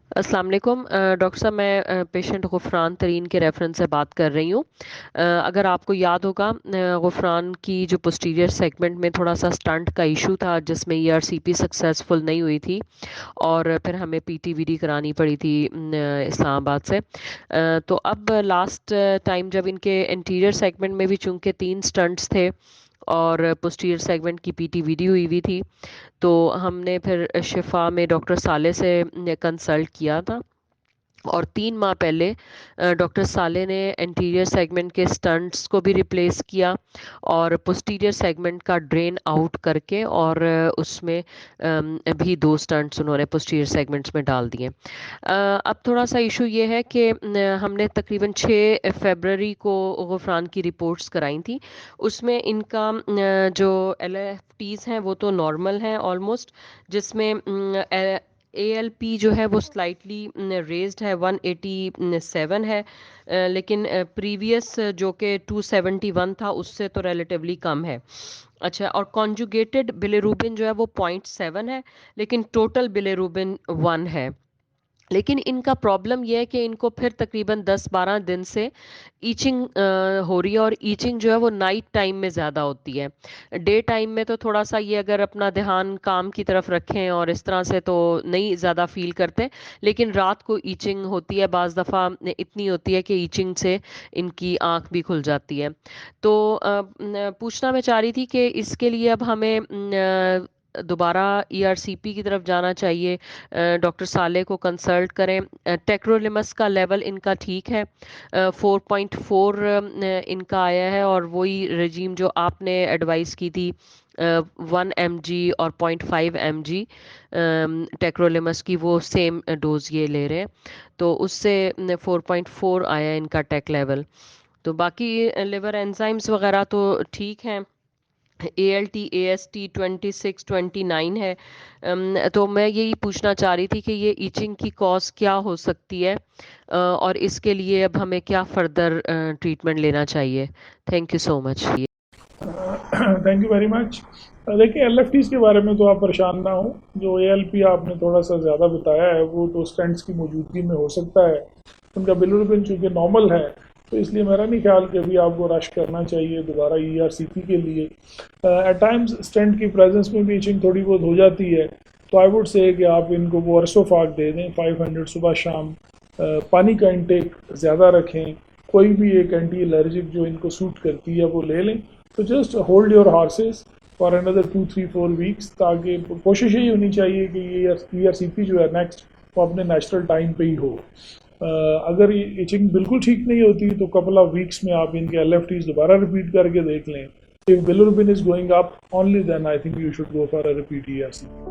अस्सलाम वालेकुम डॉक्टर साहब, मैं पेशेंट गुफरान तरीन के रेफरेंस से बात कर रही हूँ। अगर आपको याद होगा, गुफरान की जो पोस्टीरियर सेगमेंट में थोड़ा सा स्टंट का इशू था जिसमें ईआरसीपी सक्सेसफुल नहीं हुई थी और फिर हमें पीटीवीडी करानी पड़ी थी इस्लामाबाद से। तो अब लास्ट टाइम जब इनके इंटीरियर सेगमेंट में भी चूंकि 3 स्टंट्स थे और पोस्टीरियर सेगमेंट की पीटीवीडी हुई हुई थी, तो हमने फिर शिफा में डॉक्टर साले से कंसल्ट किया था। और 3 माह पहले डॉक्टर साले ने एंटीरियर सेगमेंट के स्टंट्स को भी रिप्लेस किया और पोस्टीरियर सेगमेंट का ड्रेन आउट करके और उसमें भी 2 स्टंट्स उन्होंने पोस्टीरियर सेगमेंट्स में डाल दिए। अब थोड़ा सा इशू ये है कि हमने तकरीबन 6 फरवरी को गुफरान की रिपोर्ट्स कराई थी। उसमें इनका जो LFTs हैं वो तो नॉर्मल हैं ऑलमोस्ट, जिसमें ALP जो है वो स्लाइटली रेज्ड है, 187 है। लेकिन प्रीवियस जो कि 271 था उससे तो रिलेटिवली कम है। अच्छा, और कॉन्जुगेटेड बिलिरुबिन जो है वो 0.7 है, लेकिन टोटल बिलिरुबिन 1 है। लेकिन इनका प्रॉब्लम यह है कि इनको फिर तकरीबन 10-12 दिन से ईचिंग हो रही है, और ईचिंग जो है वो नाइट टाइम में ज़्यादा होती है। डे टाइम में तो थोड़ा सा ये अगर अपना ध्यान काम की तरफ रखें और इस तरह से तो नहीं ज़्यादा फील करते, लेकिन रात को ईचिंग होती है, बाज़ दफ़ा इतनी होती है कि ईचिंग से इनकी आँख भी खुल जाती है। तो पूछना मैं चाह रही थी कि इसके लिए अब हमें दोबारा ईआरसीपी की तरफ जाना चाहिए, डॉक्टर साले को कंसल्ट करें। टेक्रोलिमस का लेवल इनका ठीक है, 4.4 इनका आया है, और वही रजीम जो आपने एडवाइस की थी, 1 mg और 0.5 mg टेक्रोलिमस की, वो सेम डोज ये ले रहे हैं। तो उससे 4.4 आया इनका टेक लेवल। तो बाकी लिवर एंजाइम्स वगैरह तो ठीक हैं। ALT AST 26-29 है। तो मैं यही पूछना चाह रही थी कि ये ईचिंग की कॉज क्या हो सकती है, और इसके लिए अब हमें क्या फर्दर ट्रीटमेंट लेना चाहिए। Thank you so much. Thank you very much. देखिए, LFTs के बारे में तो आप परेशान ना हो। जो ALP आपने थोड़ा सा ज़्यादा बताया है वो तो स्टेंट्स की मौजूदगी में हो सकता है। उनका बिलिरुबिन चूँकि नॉर्मल है, तो इसलिए मेरा नहीं ख्याल कि अभी आपको रश करना चाहिए दोबारा ERCP के लिए। एट टाइम्स स्टेंट की प्रेजेंस में भी इचिंग थोड़ी बहुत हो जाती है, तो आई वुड से कि आप इनको वो अर्सोफाक दे दें 500 सुबह शाम। पानी का इंटेक ज़्यादा रखें। कोई भी एक एंटी एलर्जिक जो इनको सूट करती है वो ले लें। तो just hold your horses for another 2-3-4 weeks, ताकि कोशिश यही होनी चाहिए कि ये ERCP जो है नेक्स्ट वो अपने नेचुरल टाइम पे ही हो। अगर ये इचिंग बिल्कुल ठीक नहीं होती तो कपल ऑफ वीक्स में आप इनके LFTs दोबारा रिपीट करके देख लें। If bilirubin is going up only then I think you should go for a repeat ERCP।